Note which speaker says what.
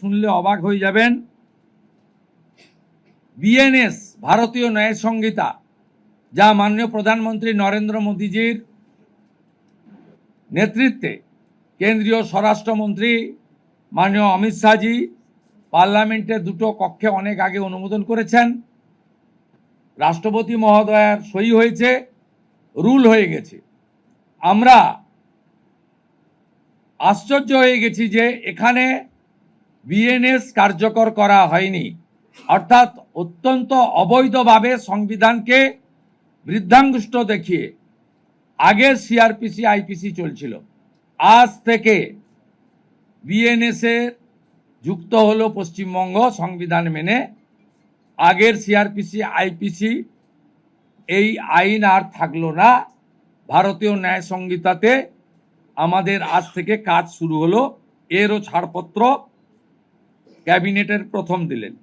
Speaker 1: শুনলে অবাক হয়ে যাবেন। বিএনএস ভারতীয় ন্যায় সংহিতা, যা মাননীয় প্রধানমন্ত্রী নরেন্দ্র মোদীজির নেতৃত্বে কেন্দ্রীয় স্বরাষ্ট্রমন্ত্রী মাননীয় অমিত শাহজি পার্লামেন্টে দুটো কক্ষে অনেক আগে অনুমোদন করেছেন, রাষ্ট্রপতি মহোদয়ের সই হয়েছে, রুল হয়ে গেছে। আমরা আশ্চর্য হয়ে গেছি যে এখানে বিএনএস কার্যকর করা হয়নি, অর্থাৎ অত্যন্ত অবৈধভাবে সংবিধানকে বৃদ্ধাঙ্গুষ্ঠ দেখিয়ে আগের সিআরপিসি আইপিসি চলছিল। আজ থেকে বিএনএস এর যুক্ত হলো পশ্চিমবঙ্গ সংবিধান মেনে। আগের সিআরপিসি আইপিসি এই আইন আর থাকলো না। ভারতীয় ন্যায় সংহিতাতে আমাদের আজ থেকে কাজ শুরু হলো। এরও ছাড়পত্র ক্যাবিনেটের প্রথম দিলেন।